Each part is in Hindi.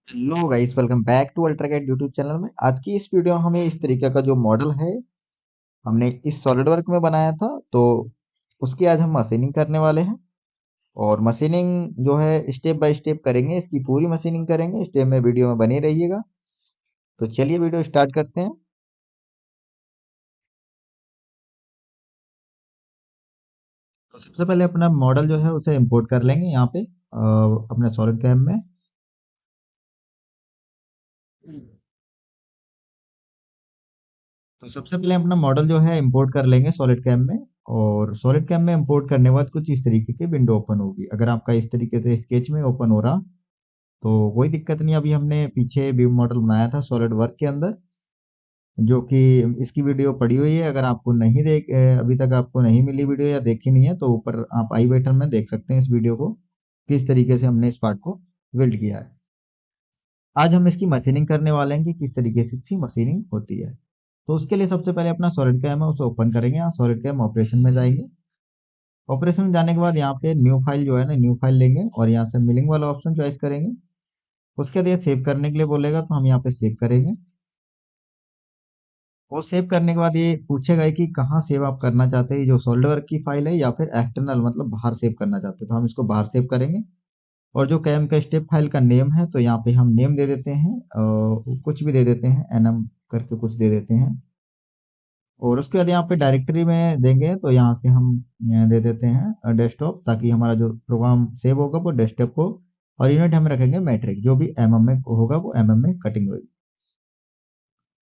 Hello guys, welcome back to Ultragate YouTube channel में। आज की इस वीडियो में हमें इस तरीके का जो मॉडल है हमने इस सॉलिड वर्क में बनाया था, तो उसकी आज हम मशीनिंग करने वाले हैं। और मशीनिंग जो है स्टेप बाय स्टेप करेंगे, इसकी पूरी मशीनिंग करेंगे। स्टेप में वीडियो में बने रहिएगा। तो चलिए वीडियो स्टार्ट करते हैं। तो सबसे पहले अपना मॉडल जो है उसे इंपोर्ट कर लेंगे यहाँ पे अपने सॉलिड कैम में। तो सबसे पहले अपना मॉडल जो है इंपोर्ट कर लेंगे सॉलिड कैम में। और सॉलिड कैम में इंपोर्ट करने के बाद कुछ इस तरीके की विंडो ओपन होगी। अगर आपका इस तरीके से स्केच में ओपन हो रहा तो कोई दिक्कत नहीं। अभी हमने पीछे व्यू मॉडल बनाया था सॉलिड वर्क के अंदर, जो कि इसकी वीडियो पड़ी हुई है। अगर आपको नहीं अभी तक आपको नहीं मिली वीडियो या देखी नहीं है तो ऊपर आप आई बटन में देख सकते हैं इस वीडियो को, किस तरीके से हमने इस पार्ट को बिल्ड किया है। आज हम इसकी मशीनिंग करने वाले हैं कि किस तरीके से इसकी मशीनिंग होती है। तो उसके लिए सबसे पहले अपना सॉलिड कैम है उसे ओपन करेंगे। यहाँ सॉलिड कैम ऑपरेशन में जाएंगे। ऑपरेशन में जाने के बाद यहाँ पे न्यू फाइल जो है ना, न्यू फाइल लेंगे और यहाँ से मिलिंग वाला ऑप्शन चॉइस करेंगे। उसके बाद ये सेव करने के लिए बोलेगा तो हम यहाँ पे सेव करेंगे। वो सेव करने के बाद ये पूछेगा कि कहाँ सेव आप करना चाहते हैं, जो सॉल्डर की फाइल है या फिर एक्सटर्नल मतलब बाहर सेव करना चाहते हैं। तो हम इसको बाहर सेव करेंगे। और जो कैम का स्टेप फाइल का नेम है तो यहाँ पे हम नेम दे देते हैं, कुछ भी दे देते हैं, एनएम करके कुछ दे देते हैं। और उसके बाद यहाँ पे डायरेक्टरी में देंगे तो यहाँ से हम दे देते हैं डेस्कटॉप, ताकि हमारा जो प्रोग्राम सेव होगा वो डेस्कटॉप को। और यूनिट हम रखेंगे मैट्रिक, जो भी एमएम में होगा वो एमएम में कटिंग होगी।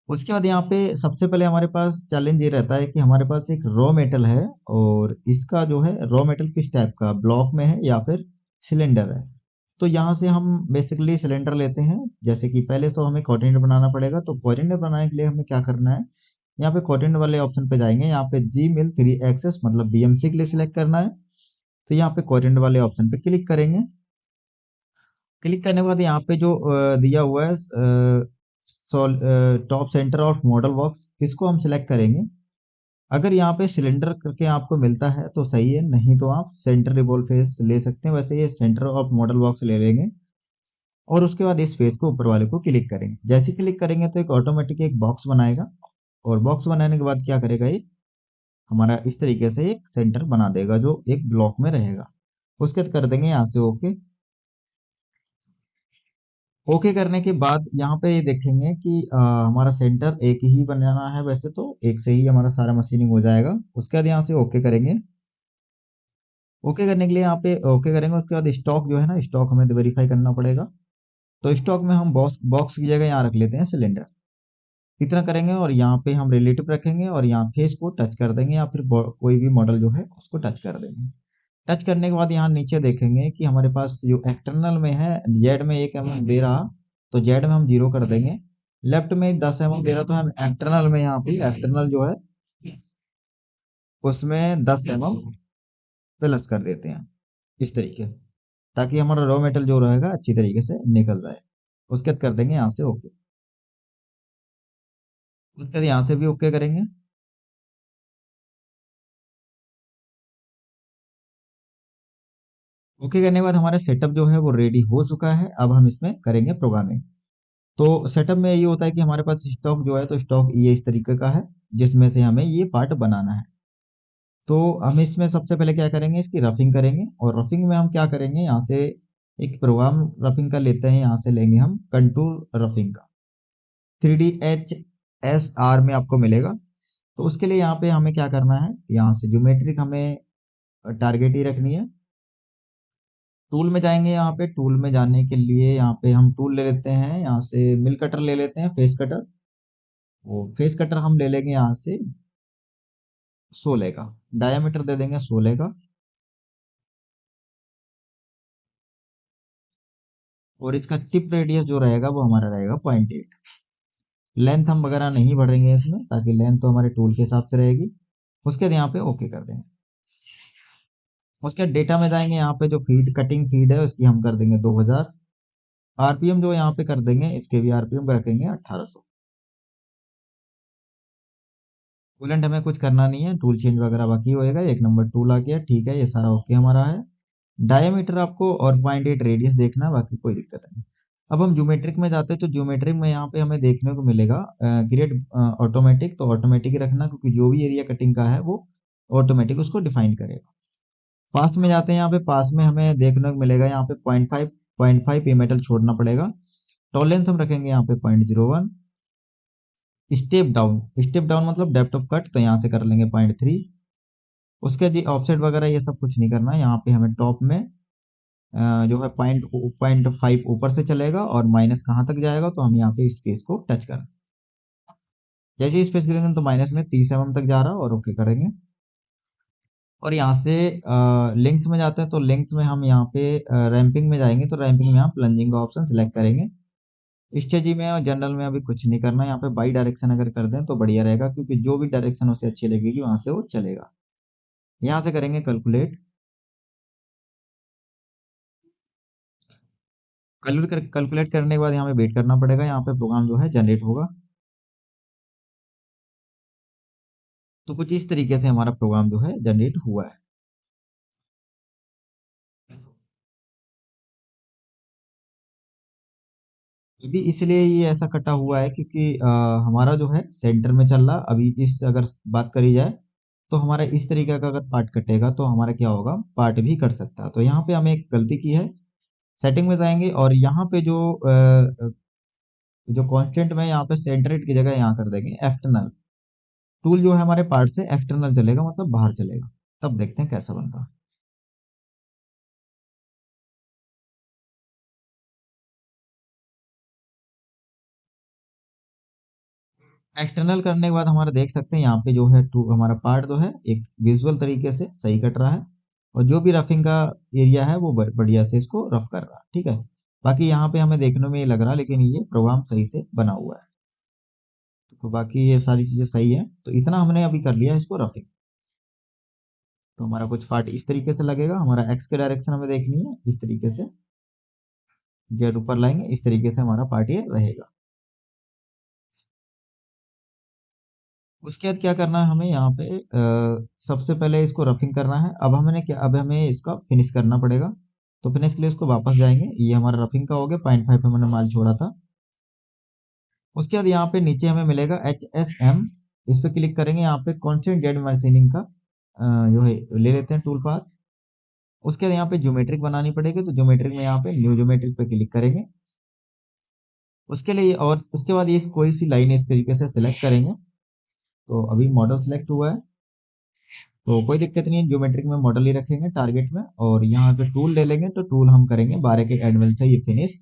उसके बाद यहाँ पे सबसे पहले हमारे पास चैलेंज ये रहता है कि हमारे पास एक रॉ मेटल है, और इसका जो है रॉ मेटल किस टाइप का, ब्लॉक में है या फिर सिलेंडर है। तो यहाँ से हम बेसिकली सिलेंडर लेते हैं। जैसे कि पहले तो हमें कोऑर्डिनेट बनाना पड़ेगा। तो कोऑर्डिनेट बनाने के लिए हमें क्या करना है, यहाँ पे कोऑर्डिनेट वाले ऑप्शन पे जाएंगे। यहाँ पे जी मिल 3 एक्सेस मतलब बीएमसी के लिए सिलेक्ट करना है। तो यहाँ पे कोऑर्डिनेट वाले ऑप्शन पे क्लिक करेंगे। क्लिक करने के बाद यहाँ पे जो दिया हुआ है top centre of model box, इसको हम सिलेक्ट करेंगे। अगर यहाँ पे सिलेंडर करके आपको मिलता है तो सही है, नहीं तो आप सेंटर रिवॉल्व फेस ले सकते हैं। वैसे ये सेंटर ऑफ मॉडल बॉक्स ले लेंगे। और उसके बाद इस फेस को ऊपर वाले को क्लिक करेंगे। जैसे क्लिक करेंगे तो एक ऑटोमेटिक एक बॉक्स बनाएगा। और बॉक्स बनाने के बाद क्या करेगा, ये हमारा इस तरीके से एक सेंटर बना देगा जो एक ब्लॉक में रहेगा। उसके बाद कर देंगे यहाँ से ओके। ओके करने के बाद यहाँ पे ये देखेंगे कि हमारा सेंटर एक ही बनाना है। वैसे तो एक से ही हमारा सारा मशीनिंग हो जाएगा। उसके बाद यहाँ से ओके करेंगे। ओके करने के लिए यहाँ पे ओके करेंगे। उसके बाद स्टॉक जो है ना, स्टॉक हमें वेरीफाई करना पड़ेगा। तो स्टॉक में हम बॉक्स बॉक्स की जगह यहाँ रख लेते हैं सिलेंडर। इतना करेंगे और यहाँ पे हम रिलेटिव रखेंगे और यहाँ फेस को टच कर देंगे, या फिर कोई भी मॉडल जो है उसको टच कर देंगे। टच करने के बाद यहाँ नीचे देखेंगे कि हमारे पास जो एक्सटर्नल में है जेड में 1 mm दे रहा, तो जेड में हम 0 कर देंगे। लेफ्ट में 10 mm दे रहा तो हम एक्सटर्नल में यहाँ पे एक्सटर्नल जो है उसमें 10 mm प्लस कर देते हैं इस तरीके से, ताकि हमारा रॉ मेटल जो रहेगा अच्छी तरीके से निकल जाए। उसके बाद कर देंगे यहाँ से ओके। उसके बाद यहाँ से भी ओके करेंगे। ओके करने के बाद हमारा सेटअप जो है वो रेडी हो चुका है। अब हम इसमें करेंगे प्रोग्रामिंग। तो सेटअप में ये होता है कि हमारे पास स्टॉक जो है, तो स्टॉक ये इस तरीके का है जिसमें से हमें ये पार्ट बनाना है। तो हम इसमें सबसे पहले क्या करेंगे, इसकी रफिंग करेंगे। और रफिंग में हम क्या करेंगे, यहाँ से एक प्रोग्राम रफिंग का लेते हैं। यहाँ से लेंगे हम कंटूर रफिंग का, 3D HSR में आपको मिलेगा। तो उसके लिए यहाँ पे हमें क्या करना है, यहाँ से ज्योमेट्रिक हमें टारगेट ही रखनी है। टूल में जाएंगे। यहाँ पे टूल में जाने के लिए यहाँ पे हम टूल ले लेते हैं। यहाँ से मिल कटर ले लेते हैं, फेस कटर। वो फेस कटर हम ले लेंगे यहाँ से 16 का, डायमीटर दे देंगे 16 का। और इसका टिप रेडियस जो रहेगा वो हमारा रहेगा 0.8। लेंथ हम वगैरह नहीं बढ़ेंगे इसमें, ताकि लेंथ तो हमारे टूल के हिसाब से रहेगी। उसके बाद यहाँ पे ओके कर देंगे। उसके बाद डेटा में जाएंगे। यहाँ पे जो फीड कटिंग फीड है उसकी हम कर देंगे 2000। आरपीएम जो यहाँ पे कर देंगे, इसके भी आरपीएम रखेंगे 1800। कूलेंट हमें कुछ करना नहीं है, टूल चेंज वगैरह बाकी होएगा। 1 नंबर टूल आ गया, ठीक है, ये सारा ओके हमारा है। डायमीटर आपको और 0.8 रेडियस देखना, बाकी कोई दिक्कत नहीं। अब हम ज्योमेट्रिक में जाते हैं, तो ज्योमेट्रिक में यहाँ पे हमें देखने को मिलेगा क्रिएट ऑटोमेटिक, तो ऑटोमेटिक रखना, क्योंकि जो भी एरिया कटिंग का है वो ऑटोमेटिक उसको डिफाइन करेगा। पास में जाते हैं, यहाँ पे पास में हमें देखने को मिलेगा यहाँ पे 0.5 मेटल छोड़ना पड़ेगा। टॉलरेंस हम रखेंगे यहाँ पे 0.01। स्टेप डाउन मतलब डेप्थ ऑफ कट, तो यहाँ से कर लेंगे 0.3। उसके जी ऑफसेट वगैरह ये सब कुछ नहीं करना है, यहाँ पे हमें टॉप में जो है 0.5 ऊपर से चलेगा और माइनस कहाँ तक जाएगा, तो हम यहाँ पे स्पेस को टच करें। जैसे स्पेस करेंगे तो माइनस में 30 mm तक जा रहा है, और ओके करेंगे। और यहाँ से लिंक्स में जाते हैं, तो लिंक्स में हम यहाँ पे रैंपिंग में जाएंगे, तो रैंपिंग में हम प्लंजिंग का ऑप्शन सिलेक्ट करेंगे। स्ट्रेटजी में और जनरल में अभी कुछ नहीं करना है, यहाँ पे बाई डायरेक्शन अगर कर दें तो बढ़िया रहेगा, क्योंकि जो भी डायरेक्शन उसे अच्छी लगेगी वहां से वो चलेगा। यहाँ से करेंगे कैलकुलेट। कैलकुलेट करने के बाद यहाँ पे वेट करना पड़ेगा, यहाँ पे प्रोग्राम जो है जनरेट होगा। तो कुछ इस तरीके से हमारा प्रोग्राम जो है जनरेट हुआ है। ये भी इसलिए ये ऐसा कटा हुआ है क्योंकि हमारा जो है सेंटर में चल रहा। अभी इस अगर बात करी जाए तो हमारा इस तरीके का अगर पार्ट कटेगा तो हमारा क्या होगा, पार्ट भी कट सकता है। तो यहाँ पे हमें एक गलती की है। सेटिंग में जाएंगे और यहाँ पे जो कांस्टेंट में यहाँ पे सेंटरेट की जगह यहाँ कर देंगे एक्सटर्नल। टूल जो है हमारे पार्ट से एक्सटर्नल चलेगा, मतलब बाहर चलेगा। तब देखते हैं कैसा बनता है। एक्सटर्नल करने के बाद हमारा देख सकते हैं यहाँ पे जो है टू हमारा पार्ट जो है एक विजुअल तरीके से सही कट रहा है, और जो भी रफिंग का एरिया है वो बढ़िया से इसको रफ कर रहा है। ठीक है, बाकी यहाँ पे हमें देखने में ये लग रहा है, लेकिन ये प्रोग्राम सही से बना हुआ है। तो बाकी ये सारी चीजें सही है, तो इतना हमने अभी कर लिया है इसको रफिंग। तो हमारा कुछ पार्ट इस तरीके से लगेगा, हमारा एक्स के डायरेक्शन हमें देखनी है, इस तरीके से जेड ऊपर लाएंगे, इस तरीके से हमारा पार्ट ये रहेगा। उसके बाद क्या करना है हमें यहाँ पे सबसे पहले इसको रफिंग करना है। अब हमें इसका फिनिश करना पड़ेगा। तो फिनिश के लिए इसको वापस जाएंगे, ये हमारा रफिंग का हो गया, 0.5 पे हमने माल छोड़ा था। उसके बाद यहाँ पे नीचे हमें मिलेगा HSM, इस पे क्लिक करेंगे। यहाँ पे कॉन्स्टेंट जेड मशीनिंग का जो है ले लेते हैं टूल पाथ। उसके बाद यहाँ पे ज्योमेट्रिक बनानी पड़ेगी, तो ज्योमेट्रिक में यहाँ पे न्यू ज्योमेट्रिक पे क्लिक करेंगे। उसके लिए और उसके बाद ये कोई सी लाइन इस तरीके से सिलेक्ट करेंगे। तो अभी मॉडल सिलेक्ट हुआ है, तो कोई दिक्कत नहीं है, ज्योमेट्रिक में मॉडल ही रखेंगे टारगेट में, और यहाँ पे टूल ले लेंगे। तो टूल हम करेंगे 12 के एंडमिल से ये फिनिश।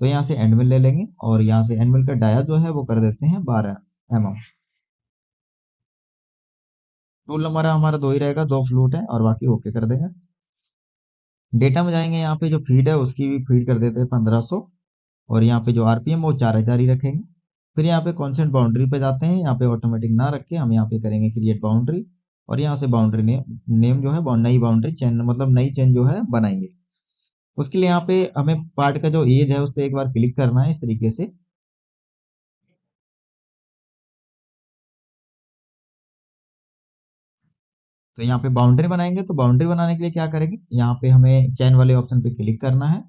तो यहाँ से एंडमिल ले लेंगे, और यहाँ से एंडमिल का डाया जो है वो कर देते हैं 12 mm। टूल नंबर हमारा दो ही रहेगा, दो फ्लूट है, और बाकी ओके कर देंगे। डेटा में जाएंगे, यहाँ पे जो फीड है उसकी भी फीड कर देते हैं 1500, और यहाँ पे जो आरपीएम वो 4000 ही रखेंगे। फिर यहाँ पे कॉन्सेंट बाउंड्री पे जाते हैं, यहाँ पे ऑटोमेटिक ना रख के हम यहाँ पे करेंगे क्रिएट बाउंड्री, और यहाँ से बाउंड्री नेम जो है नई बाउंड्री चेन मतलब नई चेन जो है बनाएंगे। उसके लिए यहाँ पे हमें पार्ट का जो एज है उस पर एक बार क्लिक करना है इस तरीके से। तो यहाँ पे बाउंड्री बनाएंगे, तो बाउंड्री बनाने के लिए क्या करेंगे, यहाँ पे हमें चेन वाले ऑप्शन पे क्लिक करना है,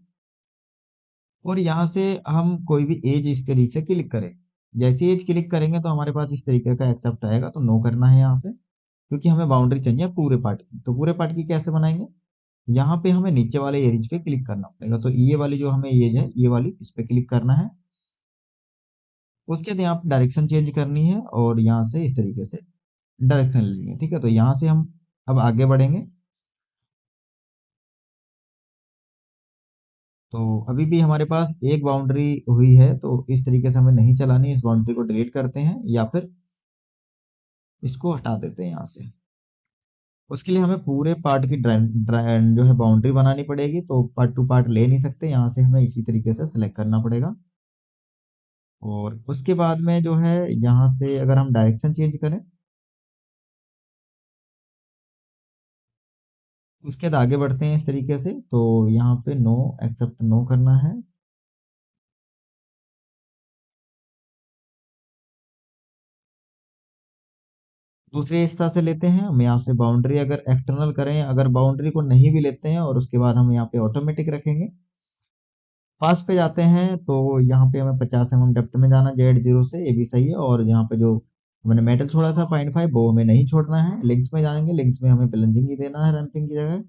और यहाँ से हम कोई भी एज इस तरीके से क्लिक करें। जैसे एज क्लिक करेंगे तो हमारे पास इस तरीके का एक्सेप्ट आएगा, तो नो करना है यहाँ पे, क्योंकि हमें बाउंड्री चाहिए पूरे पार्ट की। तो पूरे पार्ट की कैसे बनाएंगे, यहाँ पे हमें नीचे वाले एज पे क्लिक करना पड़ेगा। तो ये वाली जो हमें एज है ये वाली इस पे क्लिक करना है। उसके बाद यहाँ पे डायरेक्शन चेंज करनी है, और यहाँ से इस तरीके से डायरेक्शन लेंगे। ठीक है, तो यहाँ से हम अब आगे बढ़ेंगे। तो अभी भी हमारे पास एक बाउंड्री हुई है, तो इस तरीके से हमें नहीं चलानी, इस बाउंड्री को डिलीट करते हैं या फिर इसको हटा देते हैं यहाँ से। उसके लिए हमें पूरे पार्ट की जो है बाउंड्री बनानी पड़ेगी, तो पार्ट टू पार्ट ले नहीं सकते, यहाँ से हमें इसी तरीके से सिलेक्ट करना पड़ेगा। और उसके बाद में जो है यहाँ से अगर हम डायरेक्शन चेंज करें, उसके बाद आगे बढ़ते हैं इस तरीके से। तो यहाँ पे नो एक्सेप्ट नो करना है। दूसरे हिस्सा से लेते हैं हम यहाँ से बाउंड्री, अगर एक्सटर्नल करें, अगर बाउंड्री को नहीं भी लेते हैं और उसके बाद हम यहाँ पे ऑटोमेटिक रखेंगे, पास पे जाते हैं तो यहाँ पे हमें 50 mm डेप्थ में जाना Z0 से, ये भी सही है। और यहाँ पे जो मैंने मेटल छोड़ा था 0.5 वो हमें नहीं छोड़ना है। लिंक्स में जाएंगे, लिंक्स में हमें प्लंजिंग ही देना है रैंपिंग की जगह।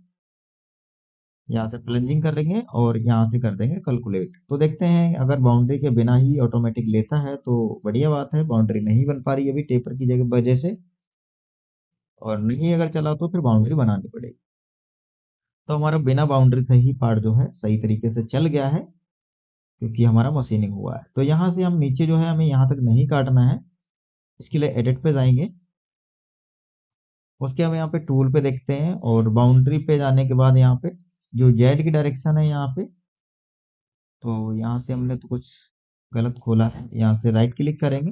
यहाँ से प्लंजिंग करेंगे और यहाँ से कर देंगे कैलकुलेट। तो देखते हैं अगर बाउंड्री के बिना ही ऑटोमेटिक लेता है तो बढ़िया बात है। बाउंड्री नहीं बन पा रही है अभी टेपर की जगह वजह से, और नहीं अगर चला तो फिर बाउंड्री बनानी पड़ेगी। तो हमारा बिना बाउंड्री से ही पार्ट जो है सही तरीके से चल गया है, क्योंकि हमारा मशीनिंग हुआ है। तो यहाँ से हम नीचे जो है हमें यहाँ तक नहीं काटना है, इसके लिए एडिट पे जाएंगे। उसके हम यहाँ पे टूल पे देखते हैं और बाउंड्री पे जाने के बाद यहाँ पे जो जेड की डायरेक्शन है यहाँ पे, तो यहाँ से हमने तो कुछ गलत खोला है। यहाँ से राइट क्लिक करेंगे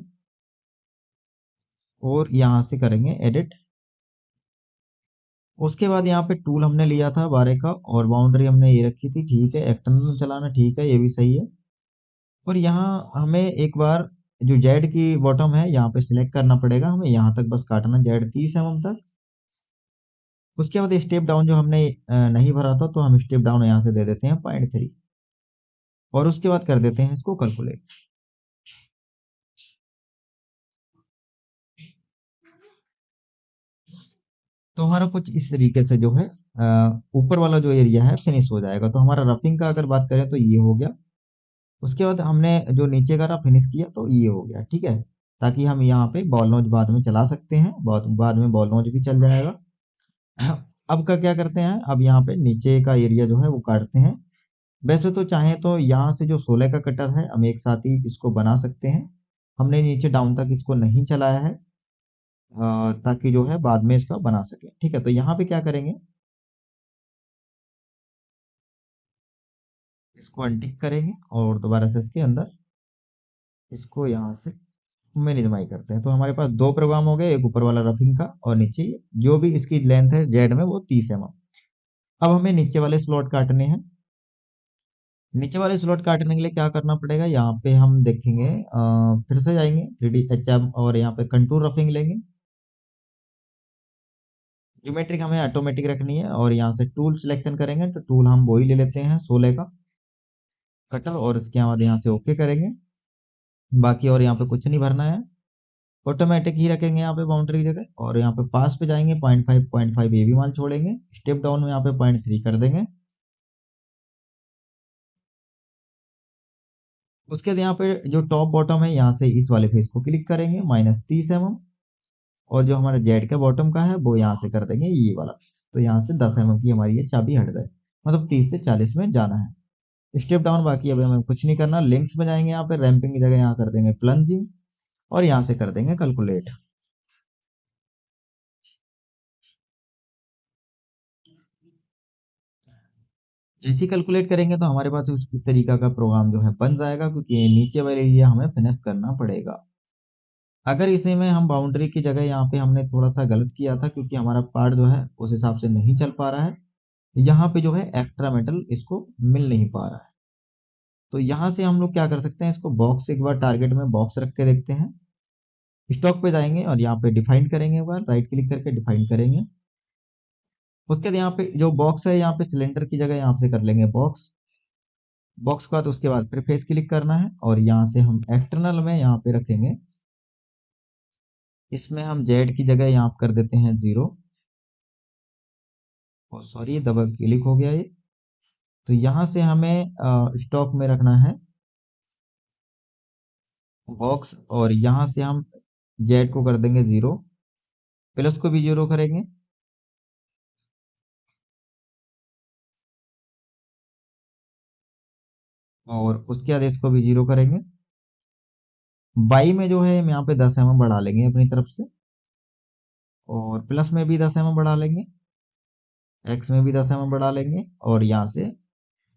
और यहाँ से करेंगे एडिट। उसके बाद यहाँ पे टूल हमने लिया था 12 का और बाउंड्री हमने ये रखी थी, ठीक है। एक्सटर्नल चलाना ठीक है, ये भी सही है। और यहाँ हमें एक बार जो जेड की बॉटम है यहाँ पे सिलेक्ट करना पड़ेगा, हमें यहाँ तक बस काटना जेड 30 mm तक। उसके बाद स्टेप डाउन जो हमने नहीं भरा था तो हम स्टेप डाउन यहाँ से दे देते हैं 0.3 और उसके बाद कर देते हैं इसको कैलकुलेट। तो हमारा कुछ इस तरीके से जो है ऊपर वाला जो एरिया है फिनिश हो जाएगा। तो हमारा रफिंग का अगर बात करें तो ये हो गया। उसके बाद हमने जो नीचे का रफ फिनिश किया तो ये हो गया, ठीक है। ताकि हम यहाँ पे बॉल नोज बाद में चला सकते हैं, बाद में बॉल नोज भी चल जाएगा। अब का क्या करते हैं, अब यहाँ पे नीचे का एरिया जो है वो काटते हैं। वैसे तो चाहे तो यहाँ से जो 16 का कटर है हम एक साथ ही इसको बना सकते हैं। हमने नीचे डाउन तक इसको नहीं चलाया है ताकि जो है बाद में इसका बना सके, ठीक है। तो यहाँ पे क्या करेंगे, इसको अनटिक करेंगे और दोबारा से इसके अंदर इसको यहाँ से मिनिमाइज करते हैं। तो हमारे पास दो प्रोग्राम हो गए, एक ऊपर वाला रफिंग का और नीचे जो भी इसकी लेंथ है जेड में वो 30 mm। अब हमें नीचे वाले स्लॉट काटने हैं। नीचे वाले स्लॉट काटने के लिए क्या करना पड़ेगा, यहाँ पे हम देखेंगे फिर से जाएंगे 3D HM और यहाँ पे कंटूर रफिंग लेंगे। ज्योमेट्रिक हमें ऑटोमेटिक रखनी है और यहाँ से टूल सिलेक्शन करेंगे। तो टूल हम वही ले लेते हैं 16 का कटर और इसके बाद यहाँ से ओके करेंगे। बाकी और यहाँ पे कुछ नहीं भरना है, ऑटोमेटिक ही रखेंगे यहाँ पे बाउंड्री की जगह। और यहाँ पे पास पे जाएंगे 0.5 ये भी मान छोड़ेंगे। स्टेप डाउन में यहाँ पे 0.3 कर देंगे। उसके बाद यहाँ पे जो टॉप बॉटम है यहाँ से इस वाले फेस को क्लिक करेंगे -30 mm। और जो हमारा जेड का बॉटम का है वो यहाँ से कर देंगे ये वाला फेस। तो यहाँ से 10 mm की हमारी ये चाबी हट गई, मतलब 30 से 40 में जाना है। स्टेप डाउन बाकी अभी हमें कुछ नहीं करना। लिंक्स में जाएंगे, यहाँ पे रैंपिंग की जगह यहाँ कर देंगे प्लंजिंग और यहाँ से कर देंगे कैलकुलेट। जैसे कैलकुलेट करेंगे तो हमारे पास इस तरीका का प्रोग्राम जो है बन जाएगा, क्योंकि ये नीचे वाले एरिया हमें फिनिश करना पड़ेगा। अगर इसी में हम बाउंड्री की जगह यहाँ पे हमने थोड़ा सा गलत किया था, क्योंकि हमारा पार्ट जो है उस हिसाब से नहीं चल पा रहा है। यहाँ पे जो है एक्स्ट्रा मेटल इसको मिल नहीं पा रहा है। तो यहाँ से हम लोग क्या कर सकते हैं, इसको बॉक्स एक बार टारगेट में बॉक्स रख के देखते हैं। स्टॉक पे जाएंगे और यहाँ पे डिफाइन करेंगे, एक बार राइट क्लिक करके डिफाइन करेंगे। उसके बाद यहाँ पे जो बॉक्स है यहाँ पे सिलेंडर की जगह यहाँ पे कर लेंगे बॉक्स। बॉक्स का तो उसके बाद फिर फेस क्लिक करना है और यहाँ से हम एक्सटर्नल में यहाँ पे रखेंगे। इसमें हम जेड की जगह यहाँ कर देते हैं 0। और सॉरी डबल क्लिक हो गया ये। तो यहाँ से हमें स्टॉक में रखना है बॉक्स और यहाँ से हम जेड को कर देंगे 0, प्लस को भी 0 करेंगे। और उसके बाद इसको भी 0 करेंगे। बाई में जो है हम यहाँ पे 10 mm बढ़ा लेंगे अपनी तरफ से और प्लस में भी 10 mm बढ़ा लेंगे, एक्स में भी 10 mm बढ़ा लेंगे और यहाँ से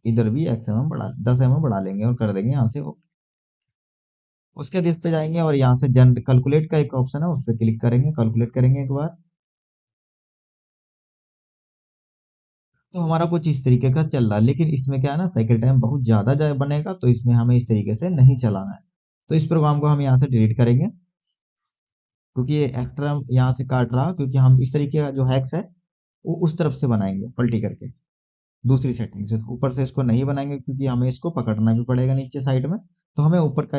इधर भी एक्स एम बढ़ा 10 mm बढ़ा लेंगे और कर देंगे यहाँ से ओके। उसके बाद इस पे जाएंगे और यहाँ से जन कैलकुलेट का एक ऑप्शन है उस पर क्लिक करेंगे, कैलकुलेट करेंगे एक बार। तो हमारा कुछ इस तरीके का चल रहा है, लेकिन इसमें क्या है ना, साइकिल टाइम बहुत ज्यादा बनेगा, तो इसमें हमें इस तरीके से नहीं चलाना है। तो इस प्रोग्राम को हम यहाँ से डिलीट करेंगे, क्योंकि ये एक्स्ट्रा यहाँ से काट रहा, क्योंकि हम इस तरीके का जो हैक्स है वो उस तरफ से बनाएंगे पलटी करके। दूसरी सेटिंग से। तो ऊपर से इसको नहीं बनाएंगे क्योंकि हमें इसको पकड़ना भी पड़ेगा नीचे साइड में। तो हमें ऊपर का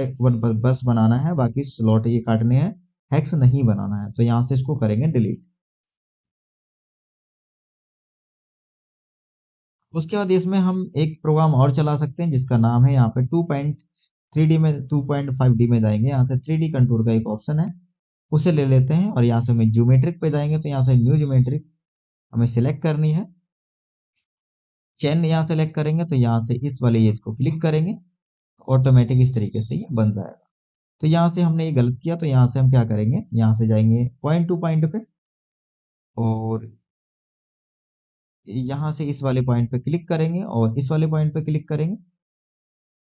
बस बनाना है, बाकी स्लॉट ये काटने हैं, हेक्स नहीं बनाना है। तो यहाँ से इसको करेंगे डिलीट। उसके बाद इसमें हम एक प्रोग्राम और चला सकते हैं जिसका नाम है यहाँ पे 2.3D में 2.5D में जाएंगे, यहाँ से 3D कंटूर का एक ऑप्शन है, उसे ले लेते हैं और यहाँ से हमें ज्योमेट्रिक पे जाएंगे। तो यहाँ से न्यू ज्योमेट्रिक हमें सिलेक्ट करनी है, चेन यहाँ सेलेक्ट करेंगे, तो यहाँ से इस वाले एज को क्लिक करेंगे, ऑटोमेटिक इस तरीके से ये बन जाएगा। तो यहाँ से हमने ये गलत किया, तो यहाँ से हम क्या करेंगे, यहाँ से जाएंगे पॉइंट टू पॉइंट पे और यहाँ से इस वाले पॉइंट पे क्लिक करेंगे और इस वाले पॉइंट पे क्लिक करेंगे।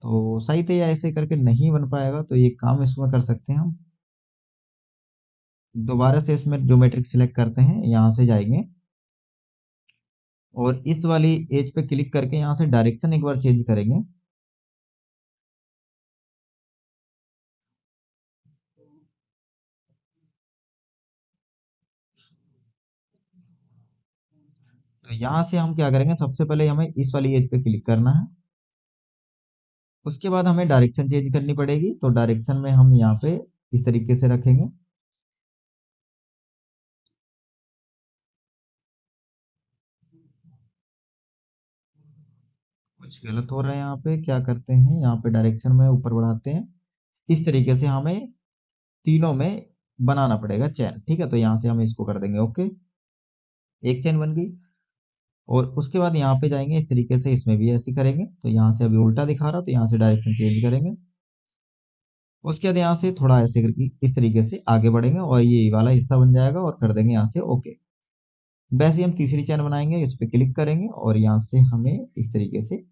तो सही से या ऐसे करके नहीं बन पाएगा, तो ये काम इसमें कर सकते हैं हम, दोबारा से इसमें ज्योमेट्रिक सिलेक्ट करते हैं, यहाँ से जाएंगे और इस वाली एज पे क्लिक करके यहाँ से डायरेक्शन एक बार चेंज करेंगे। तो यहाँ से हम क्या करेंगे, सबसे पहले हमें इस वाली एज पे क्लिक करना है, उसके बाद हमें डायरेक्शन चेंज करनी पड़ेगी। तो डायरेक्शन में हम यहाँ पे इस तरीके से रखेंगे। कुछ गलत हो रहा है यहाँ पे, क्या करते हैं, यहाँ पे डायरेक्शन में ऊपर बढ़ाते हैं, इस तरीके से हमें तीनों में बनाना पड़ेगा चैन। ठीक है, तो यहाँ से हम इसको कर देंगे ओके, एक चैन बन गई। और उसके बाद यहाँ पे जाएंगे इस तरीके से, इसमें भी ऐसे करेंगे। तो यहाँ से अभी उल्टा दिखा रहा, तो यहाँ से डायरेक्शन चेंज करेंगे। उसके बाद यहाँ से थोड़ा ऐसे करके इस तरीके से आगे बढ़ेंगे और ये वाला हिस्सा बन जाएगा और कर देंगे यहाँ से ओके। वैसे ही हम तीसरी चैन बनाएंगे, इस पे क्लिक करेंगे और यहाँ से हमें इस तरीके से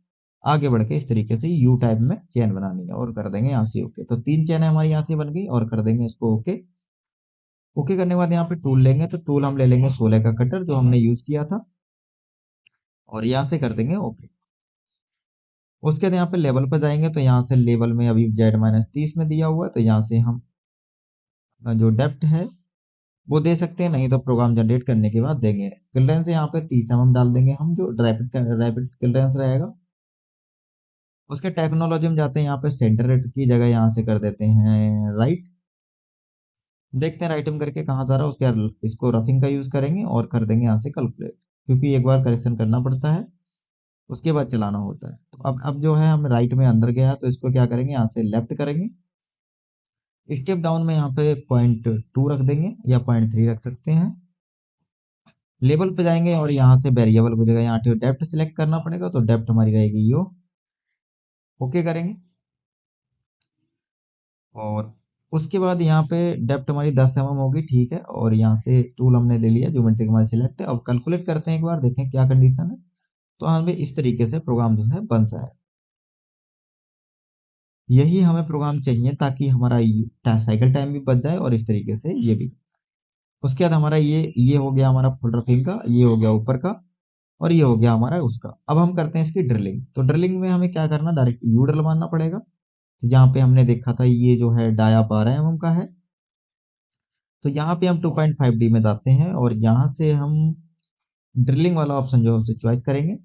आगे बढ़ के इस तरीके से यू टाइप में चैन बनानी है और कर देंगे यहाँ से ओके। तो तीन चैन हमारी यहाँ से बन गई और कर देंगे इसको ओके। ओके करने के बाद यहाँ पे टूल लेंगे, तो टूल हम ले लेंगे 16 का कटर जो हमने यूज किया था और यहाँ से कर देंगे ओके। उसके बाद यहाँ पे लेवल पर जाएंगे, तो यहाँ से लेवल में अभी Z-30 में दिया हुआ है, तो यहाँ से हम जो डेप्थ है वो दे सकते हैं, नहीं तो प्रोग्राम जनरेट करने के बाद देंगे। क्लियरेंस यहाँ पे 30 mm डाल देंगे हम, जो रैपिड क्लियरेंस रहेगा। उसके टेक्नोलॉजी में जाते हैं, यहाँ पे सेंटर रेट की जगह यहाँ से कर देते हैं राइट। देखते हैं राइट में करके कहाँ जा रहा है, उसके बाद इसको रफिंग का यूज करेंगे और कर देंगे यहाँ से कैलकुलेट, क्योंकि एक बार करेक्शन करना पड़ता है, उसके बाद चलाना होता है। तो अब जो है हम राइट में अंदर गया है, तो इसको क्या करेंगे, यहाँ से लेफ्ट करेंगे। स्टेप डाउन में यहाँ पे 0.2 रख देंगे या 0.3 रख सकते हैं। लेवल पे जाएंगे और यहाँ से वेरिएबल को जगह यहाँ पे डेप्थ सिलेक्ट करना पड़ेगा, तो डेप्थ हमारी रहेगी यो, ओके करेंगे। और उसके बाद यहाँ पे डेप्थ हमारी 10 mm होगी, ठीक है। और यहाँ से टूल हमने ले लिया, ज्योमेट्रिक हमारी सिलेक्ट है। अब कैलकुलेट करते हैं एक बार, देखें क्या कंडीशन है। तो हमें इस तरीके से प्रोग्राम जो है बन सा है। यही हमें प्रोग्राम चाहिए ताकि हमारा साइकिल टाइम भी बच जाए और इस तरीके से ये भी। उसके बाद हमारा ये हो गया हमारा फुल रफिंग का, ये हो गया ऊपर का और ये हो गया हमारा उसका। अब हम करते हैं इसकी ड्रिलिंग। तो ड्रिलिंग में हमें क्या करना, डायरेक्ट यू ड्रिल मारना पड़ेगा। यहाँ पे हमने देखा था ये जो है डाया 12 mm का है, तो यहाँ पे हम 2.5D में जाते हैं और यहाँ से हम ड्रिलिंग वाला ऑप्शन जो है उसे चॉइस करेंगे।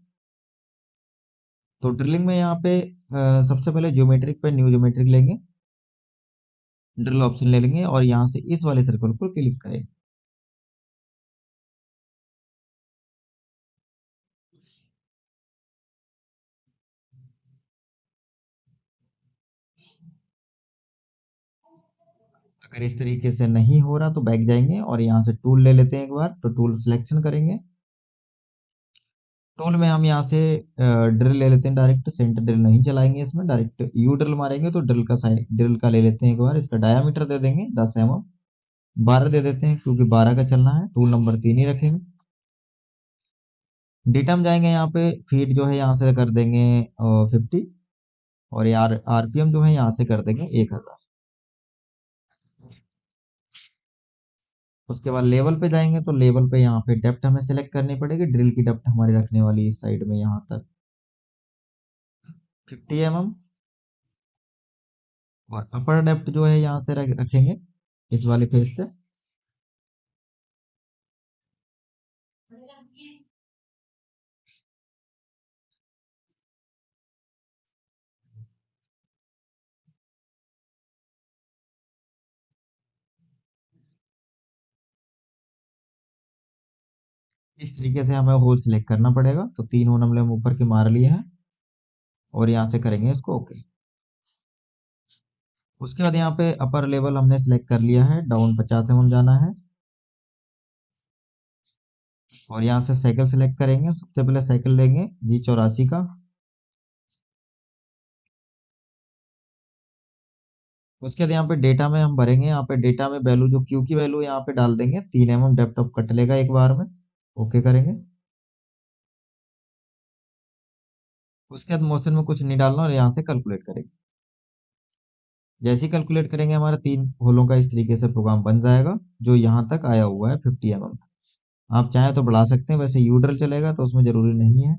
तो ड्रिलिंग में यहाँ पे सबसे पहले ज्योमेट्रिक पे न्यू ज्योमेट्रिक लेंगे, ड्रिल ऑप्शन ले लेंगे और यहाँ से इस वाले सर्कल पर क्लिक करेंगे। अगर इस तरीके से नहीं हो रहा तो बैक जाएंगे और यहाँ से टूल ले लेते हैं एक बार, तो टूल सिलेक्शन करेंगे। टूल में हम यहाँ से ड्रिल ले लेते हैं, डायरेक्ट सेंटर ड्रिल नहीं चलाएंगे, इसमें डायरेक्ट यू ड्रिल मारेंगे। तो ड्रिल का ले लेते हैं एक बार, इसका डायामीटर दे देंगे 10 mm, 12 दे देते हैं क्योंकि 12 का चलना है। टूल नंबर 3 ही रखेंगे। डेटा में जाएंगे, यहाँ पे फीट जो है यहाँ से कर देंगे 50 और यार आरपीएम जो है यहाँ से कर देंगे 1000। उसके बाद लेवल पे जाएंगे, तो लेवल पे यहाँ पे डेप्थ हमें सेलेक्ट करनी पड़ेगी, ड्रिल की डेप्थ हमारी रखने वाली इस साइड में यहाँ तक 50 mm। और अपर डेप्थ जो है यहाँ से रखेंगे इस वाले फेस से। इस तरीके से हमें होल सिलेक्ट करना पड़ेगा। तो 3 होल हमने हम ऊपर के मार लिए हैं और यहाँ से करेंगे इसको ओके। उसके बाद यहाँ पे अपर लेवल हमने सिलेक्ट कर लिया है, डाउन 50 mm जाना है और यहाँ से साइकिल सिलेक्ट करेंगे। सबसे पहले साइकिल लेंगे G84 का। उसके बाद यहाँ पे डेटा में हम भरेंगे, यहाँ पे डेटा में वैल्यू जो क्यू की वैल्यू यहाँ पे डाल देंगे, 3 mm डेप्थ ऑफ कट लेगा एक बार में। ओके करेंगे। उसके बाद मोशन में कुछ नहीं डालना और यहाँ से कैलकुलेट करेंगे। जैसे ही कैलकुलेट करेंगे हमारा 3 होलों का इस तरीके से प्रोग्राम बन जाएगा, जो यहाँ तक आया हुआ है 50 mm। आप चाहें तो बढ़ा सकते हैं, वैसे यूड्रल चलेगा तो उसमें जरूरी नहीं है।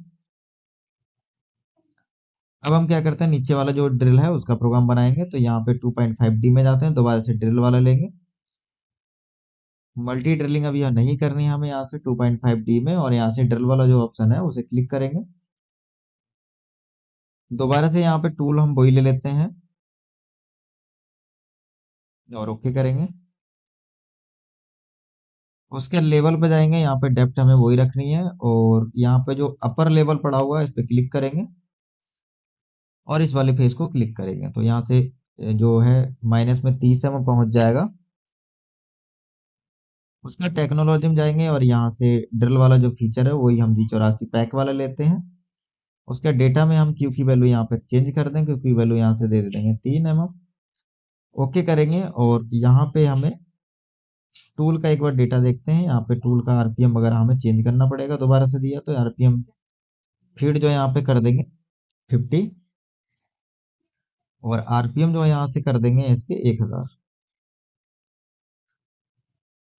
अब हम क्या करते हैं, नीचे वाला जो ड्रिल है उसका प्रोग्राम बनाएंगे। तो यहाँ पे 2.5D में जाते हैं, दोबारा से ड्रिल वाला लेंगे। मल्टी ड्रिलिंग अभी यहाँ नहीं करनी है हमें, यहाँ से 2.5D में, और यहाँ से ड्रिल वाला जो ऑप्शन है उसे क्लिक करेंगे। दोबारा से यहाँ पे टूल हम वही ले लेते हैं और ओके करेंगे। उसके लेवल पे जाएंगे, यहाँ पे डेप्थ हमें वही रखनी है और यहाँ पे जो अपर लेवल पड़ा हुआ है इस पे क्लिक करेंगे और इस वाले फेस को क्लिक करेंगे। तो यहाँ से जो है माइनस में 30 में पहुंच जाएगा। उसका टेक्नोलॉजी में जाएंगे और यहाँ से ड्रिल वाला जो फीचर है वही हम G84 पैक वाला लेते हैं। उसका डेटा में हम क्यू की वैल्यू यहाँ पे चेंज कर दें, क्यू की वैल्यू यहाँ से दे देंगे 3 mm। ओके करेंगे और यहाँ पे हमें टूल का एक बार डेटा देखते हैं। यहाँ पे टूल का आरपीएम वगैरह हमें चेंज करना पड़ेगा, दोबारा से दिया तो आरपीएम फीड जो है यहाँ पे कर देंगे 50 और आरपीएम जो है यहाँ से कर देंगे इसके 1000।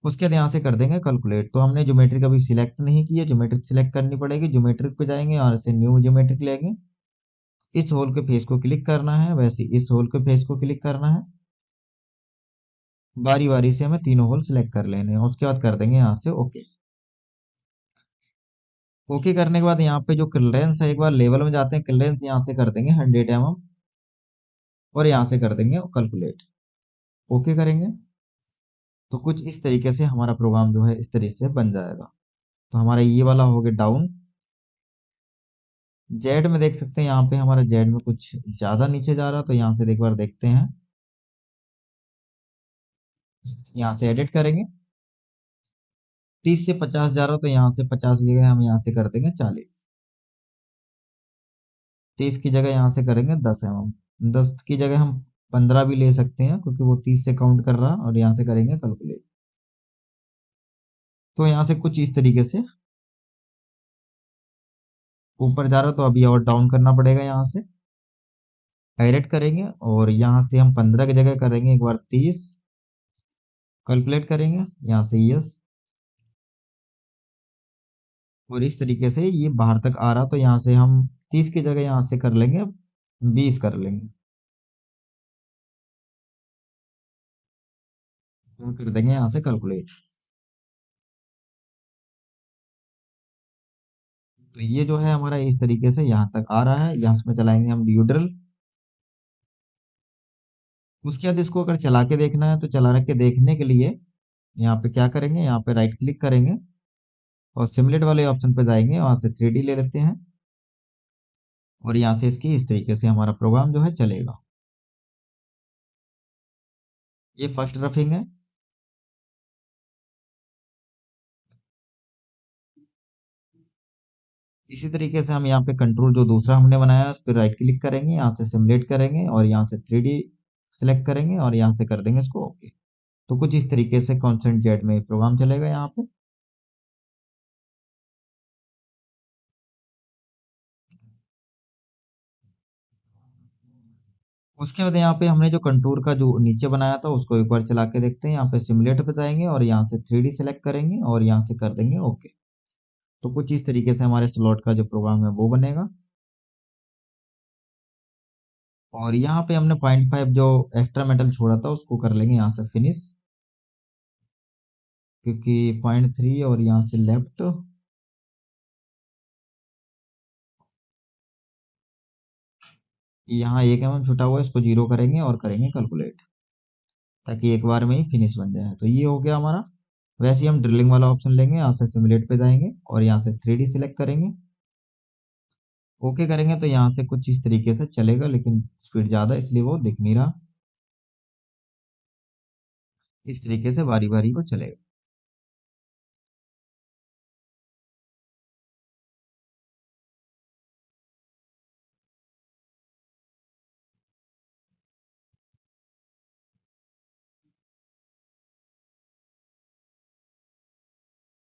उसके बाद यहाँ से कर देंगे कैलकुलेट। तो हमने ज्योमेट्रिक अभी सिलेक्ट नहीं की है, ज्योमेट्रिक सिलेक्ट करनी पड़ेगी। ज्योमेट्रिक पे जाएंगे और से न्यू ज्योमेट्रिक लेंगे। इस होल के फेस को क्लिक करना है, वैसे इस होल के फेस को क्लिक करना है। बारी बारी से हमें तीनों होल सिलेक्ट कर लेने हैं। उसके बाद कर देंगे यहाँ से ओके। ओके करने के बाद यहाँ पे जो क्लियरेंस है, एक बार लेवल में जाते हैं, क्लियरेंस यहाँ से कर देंगे 100 mm और यहाँ से कर देंगे कैलकुलेट। ओके करेंगे तो कुछ इस तरीके से हमारा प्रोग्राम जो है इस तरीके से बन जाएगा। तो हमारा ये वाला हो गया डाउन। जेड में देख सकते हैं, यहाँ पे हमारा जेड में कुछ ज्यादा नीचे जा रहा है, तो यहाँ से एक बार देखते हैं। यहाँ से एडिट करेंगे, 30 से 50 जा रहा है तो यहाँ से 50 की जगह हम यहाँ से कर देंगे 40। 30 की जगह यहाँ से करेंगे 10 mm। 10 की जगह हम 15 भी ले सकते हैं क्योंकि वो 30 से काउंट कर रहा, और यहाँ से करेंगे कैलकुलेट। तो यहाँ से कुछ इस तरीके से ऊपर जा रहा, तो अभी और डाउन करना पड़ेगा। यहाँ से एडिट करेंगे और यहाँ से हम 15 की जगह करेंगे एक बार 30। कैलकुलेट करेंगे यहाँ से यस, और इस तरीके से ये बाहर तक आ रहा, तो यहाँ से हम 30 की जगह यहाँ से कर लेंगे 20 कर लेंगे। तो कर देंगे यहाँ से कैलकुलेट। तो ये जो है हमारा इस तरीके से यहाँ तक आ रहा है। यहाँ से चलाएंगे हम ड्यूड्रल। उसके बाद इसको अगर चला के देखना है तो चला के देखने के लिए यहाँ पे क्या करेंगे, यहाँ पे राइट क्लिक करेंगे और सिमुलेट वाले ऑप्शन पे जाएंगे, वहां से 3D ले लेते हैं और यहाँ से इसकी इस तरीके से हमारा प्रोग्राम जो है चलेगा। ये फर्स्ट रफिंग है। इसी तरीके से हम यहाँ पे कंट्रोल जो दूसरा हमने बनाया है उस पर राइट क्लिक करेंगे, यहाँ से सिमुलेट करेंगे और यहाँ से 3D सेलेक्ट करेंगे और यहाँ से कर देंगे इसको ओके। तो कुछ इस तरीके से कॉन्सेंट जेट में प्रोग्राम चलेगा यहाँ पे। उसके बाद यहाँ पे हमने जो कंटूर का जो नीचे बनाया था उसको एक बार चला के देखते हैं। यहाँ पे सिमुलेट पे जाएंगे और यहाँ से 3D सेलेक्ट करेंगे और यहाँ से कर देंगे ओके। तो कुछ इस तरीके से हमारे स्लॉट का जो प्रोग्राम है वो बनेगा। और यहाँ पे हमने 0.5 जो एक्स्ट्रा मेटल छोड़ा था उसको कर लेंगे यहाँ से फिनिश, क्योंकि 0.3 और यहाँ से लेफ्ट, यहाँ 1 mm छुटा हुआ है, इसको 0 करेंगे और करेंगे कैलकुलेट, ताकि एक बार में ही फिनिश बन जाए। तो ये हो गया हमारा वैसे ही हम ड्रिलिंग वाला ऑप्शन लेंगे, यहाँ से सिमुलेट पे जाएंगे और यहाँ से 3D सिलेक्ट करेंगे। ओके करेंगे तो यहाँ से कुछ इस तरीके से चलेगा, लेकिन स्पीड ज़्यादा है, इसलिए वो दिख नहीं रहा। इस तरीके से बारी बारी को चलेगा।